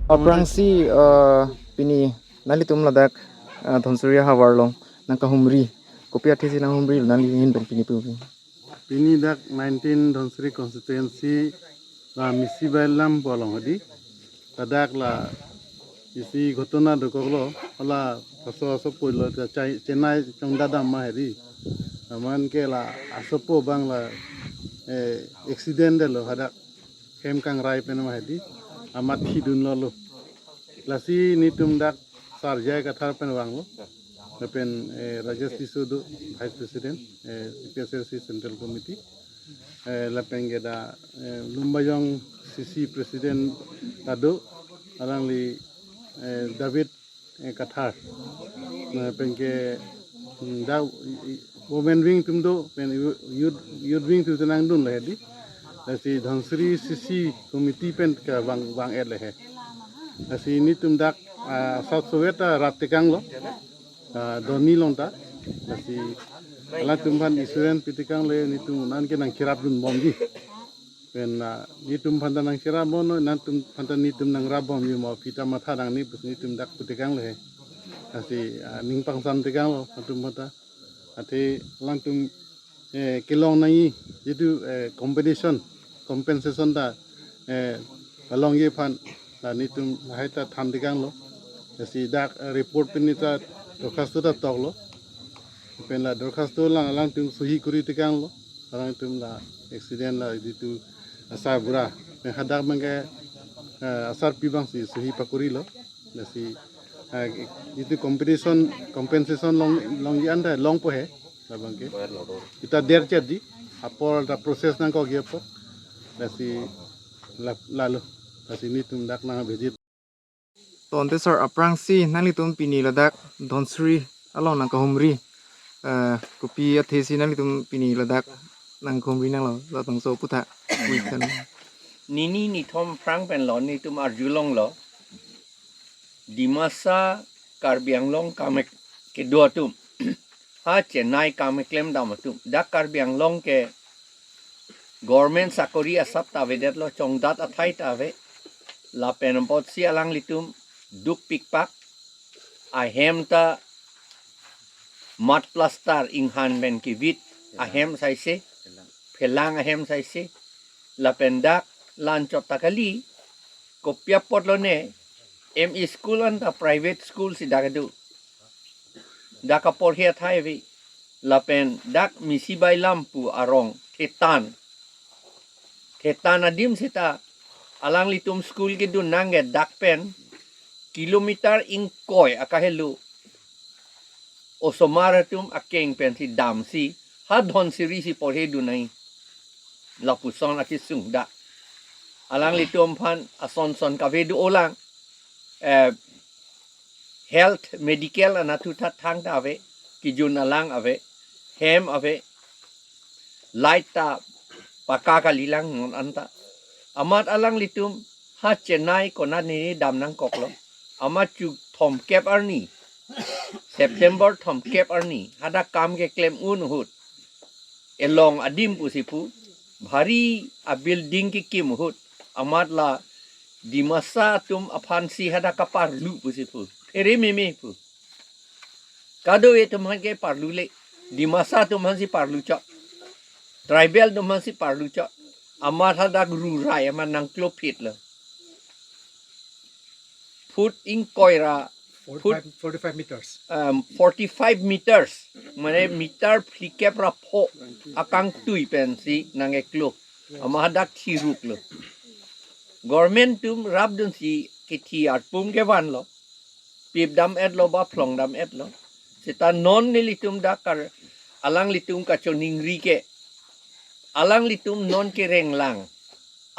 Aprangsi pini nali tum ladak dhonsuria hawarlong nang kahumri kopi athi silang humri nali hin ben pini pu Pini dak 19 Dhonsri constituency la misi bailam bolong hadi tadak la isi ghotona dokoglo ola paso puilo Chennai chongdada ma hadi aman ke la asopo bang la accident lo hadak kem kang rai pen ma hadi amat hidun lo lasi nitum dak sarjai kathar pen wang lo Pen Rajesh Tisudu, Vice President, PSLC Central Committee, Lapengeda Lumbayong CC President Tado, Alangli David Kathar, Pengke da Women Wing Tumdo, Pen Youth Wing tu tenang dun lehdi, Lasi Dhonsri CC Committee Pen ke Bang Ed lehe, Lasi ini tumdak South Soviet Ratekang lo. Doni lonta lasi ala tumban isuren pitikang le ni tum nan ke nang kirap dun bomji pen ni tum phantan nang kirap bono nan tum phantan ni tum nang rabom ni mo pita matha nang ni ni tum dak pitikang le lasi ning pangsan tikang lo tum mata ate lang tum kilong nai itu compensation da along ye phan la ni tum haita tham tikang lo lasi dak report pinita Dorkasto da toglo, pen la dorkasto lang tum suhi kuri tikang lo, lang tum la accident la itu asar bura, pen hadak mengke asar pibang si suhi pakuri lo, nasi itu compensation long anda long po he, labang ke, kita der di, apor da proses nang kau giapo, nasi lalu, nasi ni tum dak nang visit. tonte sar aprangsi nali tum pini ladak dhonsri along nang kahumri kopi athi si nali tum pini ladak nang kahumri nang lo la tong so putha wikan Nini ni thom prang pen lo ni tum arjulong lo dimasa karbianglong kamek ke dua tum ha Chennai kamek lem dam tum da karbianglong ke government sakori asap ta vedet lo chongdat athai ta ve la penpot si alang litum duk pikpak ahem ta mat plastar inghan ben kivit ahem saise phelang ahem saise la pendak lanchot takali kopya potlo ne ME school anta private school si dagadu daka porhia thaivi la pen dak misibai lampu arong thetan adim sita alang litum school ke du nange dak pen kilometer in koi akahelu osomaratum akeng pen si dam si hadhon siri si porhe du nai lapuson ati sungda alang litum phan ason son kavedu olang health medical anatu that thang ta ave kijun alang ave hem ave light ta pakaka lilang non anta amat alang litum ha Chennai kona ni dam nang koklo amat chu thom kep arni September thom kep arni hada kam ke claim un hut elong adim pusipu bhari a building ki kim hut amat la dimasa tum apansi hada kapar lu pusipu ere meme pu kado e tum ke parlu le dimasa tum hansi parlu cha tribal tum hansi parlu cha amat hada guru rai amat nang klopit la foot in koira 45 meters 45 meters mane meter flikep ra pho akang tui pensi nang eklo amahadak thiruk lo government tum rabdun si kithi arpum ke van lo pip dam et lo ba phlong dam et lo sita non ni litum dakar alang litum ka choningri ke alang litum non ke renglang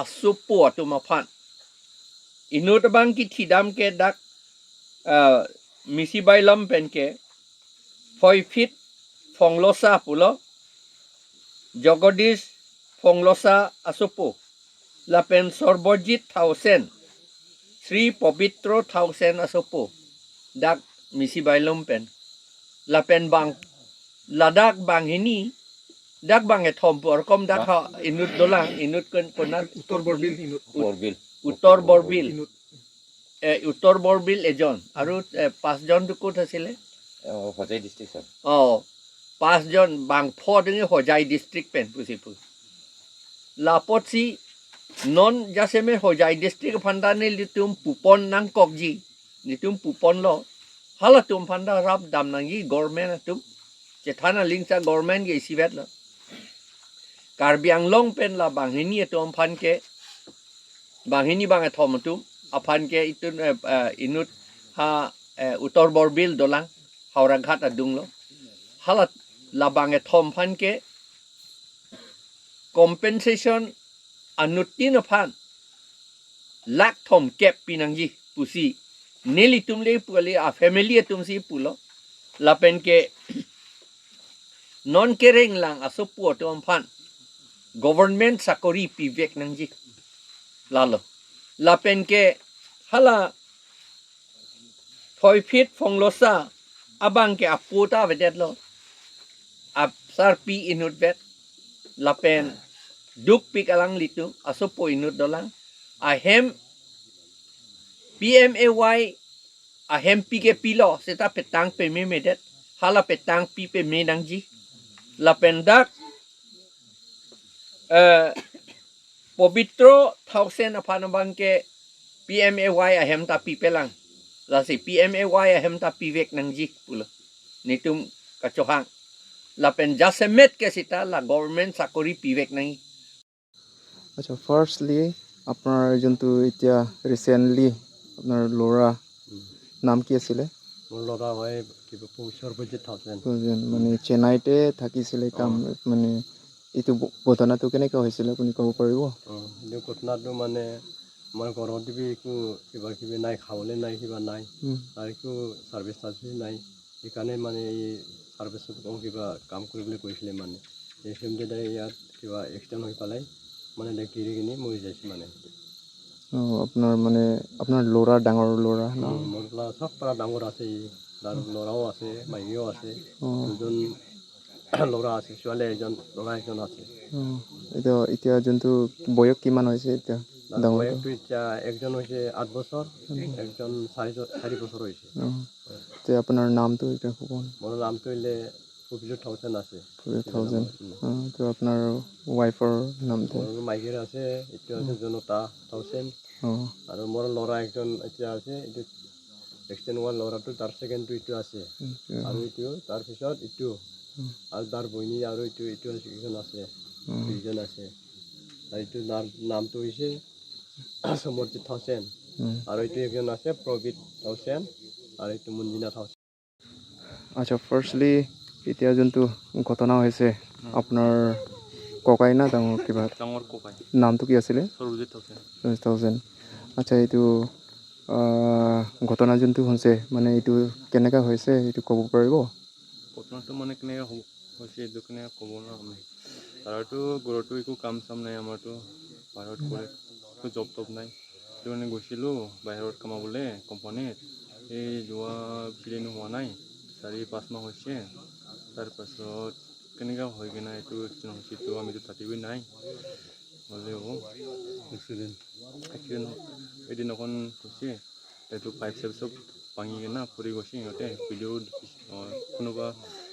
asupo tum aphan inut bang ki thidam ke dak misi bailam pen ke 5 feet phonglosa pulo jogodish phonglosa asupo la pen sorbojit 1000 Sri Pavitro 1000 asupo dak misi bailam pen la pen bang ladak bang ini dak bang e thom por kom dak ha inut dolang inut kon konan Uttor Borbil inut Uttor Borbil inut উত্তৰ বৰবিল এজন আৰু 5জনটো ক'ত আছিলে Hojai district sir 5জন বাংফ dengan hojai district pen pusipu lapot si non jaseme hojai district pandane litum pupon nang kokji litum pupon lo hala tum panda rap dam nangi government tum cethana lingsa government ge sibet lo Karbi Anglong pen la banghini tum pan ke banghini bang thom tum apan ke itun inut ha utor borbil dolang haurang khat adung lo halat labang thom pan ke compensation anutin pan lak thom kep pinangji pusi neli tumle puli a family tumsi pulo lapen ke non kereng lang asopu tom pan government sakori pivek nangji lalo lapen ke hala thoi fit phonglosa abang ke aputa vedet lo ap sar pi inut vet lapen duk pik alang litu asopo inut dolang ahem PMAY ahem pike pilo seta petang pe me medet hala petang pi pe me nangji lapen dak Pobitro 1000 apanabang ke PMAY ahem ta pipelang lasi PMAY ahem ta pivek nangji pulo nitum kacohang lapen jasemet ke sita la government sakori pivek nangi আচ্ছা firstly আপনার যোনটো এতিয়া recently আপনার ল'ৰা নাম কি আছিলে মোৰ ল'ৰা হয় কিবা সৰ্বজিত থাউজেণ্ড মানে চেন্নাইতে থাকিছিলে কাম মানে এইটো ঘটনাটো কেনেকৈ হৈছিলে আপুনি ক'ব পাৰিব এইটো ঘটনাটো মানে আমাৰ ঘৰত দিবি একো কিবা কিবি নাই খাবলৈ নাই কিবা নাই আৰু একো ছাৰ্ভিচ টাৰ্ভিচ নাই সেইকাৰণে মানে এই ছাৰ্ভিচত কিবা কাম কৰিবলৈ কৈছিলে মানে এই সময়তে ইয়াত কিবা এক্সিডেণ্ট হৈ পেলাই মানে গিৰি কিনি মৰি যাইছে মানে আপোনাৰ মানে আপোনাৰ ল'ৰা ডাঙৰ ল'ৰা ন মোৰ ল'ৰা চব পৰা ডাঙৰ আছে তাৰ ল'ৰাও আছে মাইকীও আছে দুজন ল'ৰা আছে ছোৱালী এজন ল'ৰা এজন আছে এতিয়া যোনটো বয়স কিমান হৈছে এতিয়া বয়সটো এতিয়া একজন হৈছে 8 বছৰ একজন 4 বছৰ হৈছে এতিয়া আপোনাৰ নামটো এতিয়া ক'ব মোৰ নামটো হ'লে Pobitro 1000 আছে 1000 তো আপোনাৰ ৱাইফৰ নামটো মোৰ মাইকীৰ আছে এইটো আছে জনতা 1000 আৰু মোৰ ল'ৰা একজন এতিয়া আছে এইটো এক্সটেণ্ড হোৱা ল'ৰাটো তাৰ ছেকেণ্ডটো এইটো আছে আৰু এইটো তাৰপিছত এইটো আৰু তাৰ বইনী আৰু এইটো একজন আছে দুইজন আছে আৰু এইটো নামটো হৈছে সমৰ্জিত 1000 আৰু এইটো একজন আছে প্ৰবীত 1000 আৰু এইটো মঞ্জিনা 1000 আচ্ছা ফাৰ্ষ্টলি এতিয়া যোনটো ঘটনা হৈছে আপোনাৰ ককাই না ডাঙৰ কিবা ডাঙৰ ককাই নামটো কি আছিলে সৰ্বজিত 1000 আচ্ছা এইটো ঘটনা যোনটো হৈছে মানে এইটো কেনেকৈ হৈছে এইটো ক'ব পাৰিব ঘটনাটো মানে কেনেকৈ হৈছে এইটো কেনেকৈ ক'ব নোৱাৰোঁ তাৰতো ঘৰতো একো কাম চাম নাই আমাৰতো বাহিৰত কৰে একো জব টব নাই সেইটো মানে গৈছিলোঁ বাহিৰত কামাবলৈ কোম্পানীত এই যোৱা বেছিদিনো হোৱা নাই 4-5 মাহ হৈছে তাৰপাছত কেনেকৈ হৈ কিনে এইটো এক্সিডেণ্ট হৈছে এইটো আমিতো তাতেই নাই হ'লেও এক্সিডেণ্ট এদিনাখন হৈছে এইটো পাইপ চাইপ চব ভাঙি কিনে পৰি গৈছে সিহঁতে ভিডিঅ' কোনোবা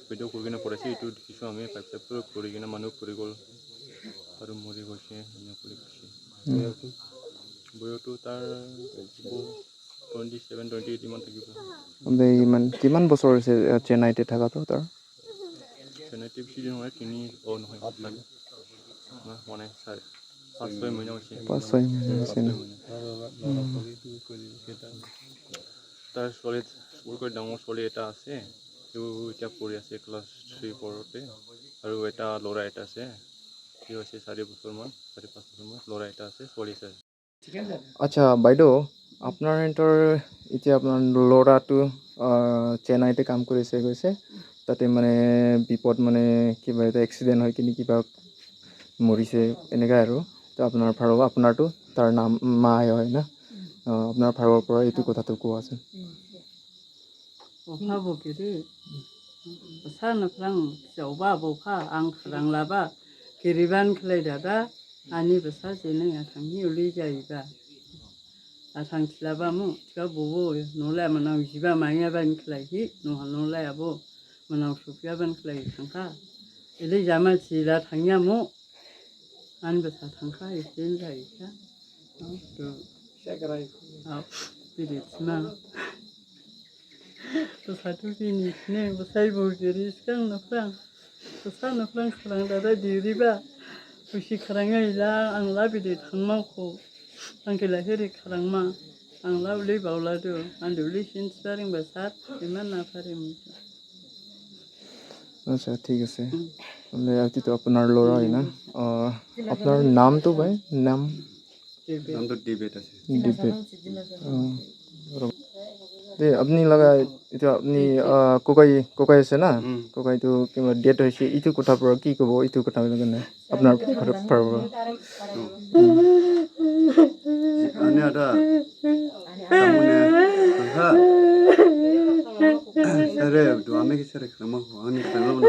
ভিডিঅ' কৰি কিনে পৰাইছে এইটো দেখিছোঁ আমি পাইপ চাইপ পৰি কিনে মানুহ পৰি গ'ল আৰু মৰি গৈছে এনেকৈ পৰি গৈছে বয়সটো তাৰ 27-28 ইমান থাকিব কিমান বছৰ হৈছে চেন্নাইতে থকাটো তাৰ চেন্নাইতে বেছিদিন হয় নহয় হোৱা নাই 5-6 মহিনা হৈছে 5-6 মহিনা হৈছে ন তাৰ ছোৱালী সবতকৈ ডাঙৰ ছোৱালী এটা আছে সিও এতিয়া পঢ়ি আছে ক্লাছ 3-4তে আৰু এটা ল'ৰা এটা আছে সি হৈছে 4 বছৰমান 4-5 বছৰমান ল'ৰা এটা আছে ছোৱালী আছে আচ্ছা বাইদেউ আপোনাৰ এতিয়া আপোনাৰ ল'ৰাটো চেন্নাইতে কাম কৰিছে গৈছে তাতে মানে বিপদ মানে কিবা এটা এক্সিডেণ্ট হৈ কিনে কিবা মৰিছে এনেকৈ আৰু তো আপোনাৰটো তাৰ নাম মাই হয় না আপোনাৰ ফালৰ পৰা এইটো কথাটো কোৱাচোন अखा बोकेरे सानफ्रां फिसावबा बखा आं खालांलाबा गिरिबान खलायदादा आनि बसा जेनोङा थांनि उलै जायोबा थांस्लाबा मु थिखा बबो न'लाय मोनाव जिबा माइयाबानो खिलायहि न'हा न'लाय आबो मोनाव सफैयाबानो खिलाय थांखा इदि जामानसिला थांनिया मु आनबोसा थांखा एसेनो जायोखा बिदिसिमा Satu sini ni besar bukiri sekarang naflang, besar naflang sekarang dah ada diri bah. Usi kerangnya hilang, anglah bidi thangmau ko, angke lahir kerang mah, anglah uli baula tu, anduli sin sekarang besar, gimana farim? আচ্ছা ঠিক আছে তাহলে আজকে আপনার লড়া হয় না আপনার নাম তো ভাই নাম নামটো ডিবেট আছে ডিবেট দে আপনি লাগা এটা আপনি কোকাই আছে না কোকাই তো কিংবা ডেট হয়েছে ইটো কথা পর কি কব ইটো কথা লাগে না আপনার পারব আনে আদা তামনে হা সারে দু আমি কি সারে খামা আমি খামা না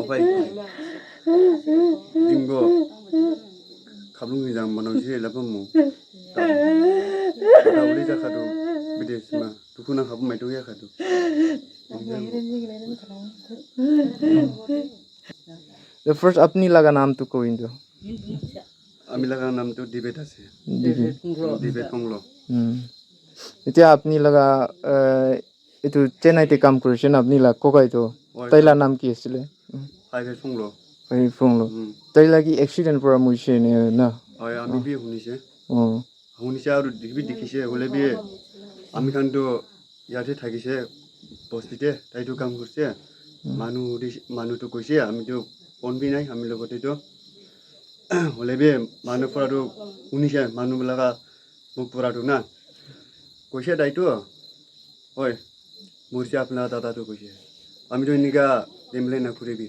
ওপাই জিঙ্গো খাবলুং জাম বানাউছি লাপমু দাউলি জাখাদু বিদেশমা দুকুনা খাবু মাইতো या খাদু The first apni laga naam to ko indo আমি লাগা নামটো ডিবেট আছে ডিবেট পংলো এতিয়া আপনি লাগা এটো চেন্নাইতে কাম কৰিছে না আপনি লাগ কোকাই তো তাইলা নাম কি আছিল ফাইভে পংলো ভাই ফংলো তাই লাগি এক্সিডেন্ট পৰা মুইছে নে না হয় আমি বি শুনিছে ও শুনিছে আৰু দেখবি দেখিছে হলে বি আমি খানটো ইয়াতে থাকিছে বস্তিতে তাইতো কাম কৰিছে মানুহটো কৈছে আমিতো পনবি নাই আমি লগতেতো হলে বি মানুহ পৰাটো শুনিছে মানুহবিলাকা মোক পৰাটো না কৈছে তাইতো হয় মৰিছে আপোনাৰ দাদাটো কৈছে আমিতো এনেকা দেমলে নকৰিবি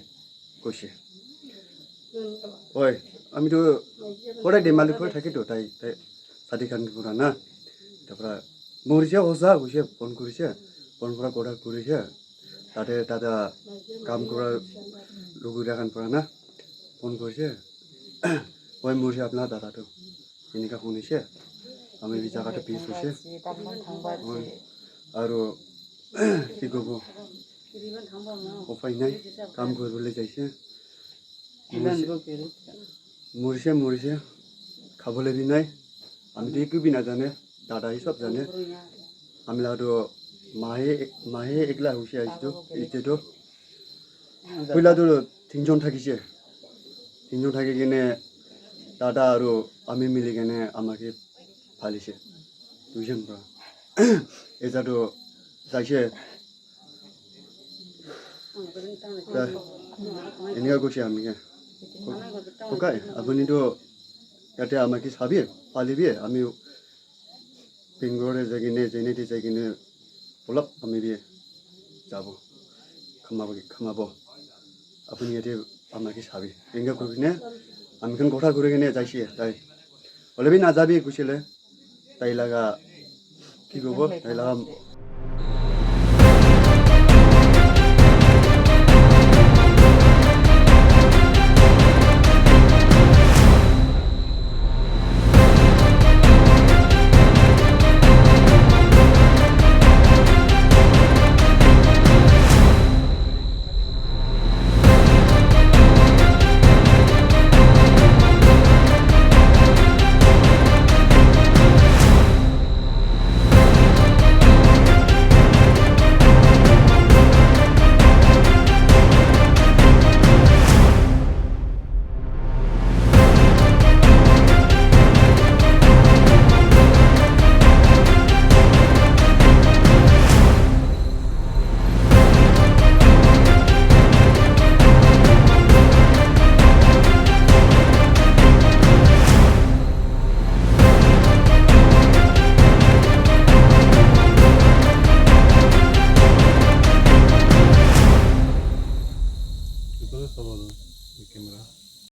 কৈছে হয় আমিতো সদায় দেমালি কৰি থাকিতো তাই ছাতি খান পৰা না তাৰপৰা মৰিছে সঁচা কৈছে ফোন কৰিছে ফোন পৰা কথা কৰিছে তাতে দাদা কাম কৰা লগৰীয়া খান পৰা না ফোন কৰিছে হয় মৰিছে আপোনাৰ দাদাটো এনেকা শুনিছে আমি এই জাগাটো পিছ হৈছে আৰু কি ক'ব উপায় নাই কাম কৰিবলৈ যাইছে মৰিছে খাবলৈ বি নাই আমিতো একো বি নাজানে দাদাই চব জানে আমি লাটো মাহে একলা হৈছে আহিছোঁ এতিয়াতো পইলাটো তিনিজন থাকিছে তিনিজন থাকি কিনে দাদা আৰু আমি মিলি কিনে আমাকে ফালিছে দুইজন পৰা এজাটো যাইছে এনেকুৱা কৈছে আমি ককাই আপুনিতো ইয়াতে আমাকে চাবি পালিবি আমি বেংগলৰে যাই কিনে যেনেতে যাই কিনে অলপ আমি বি যাব খামাব আপুনি ইয়াতে আমাকে চাবি এনেকুৱা কৰি কিনে আমিখন কথা কৰি কিনে যাইছে তাই হ'লে বি নাযাবি কৈছিলে তাই লাগা কি ক'ব তাই লাগা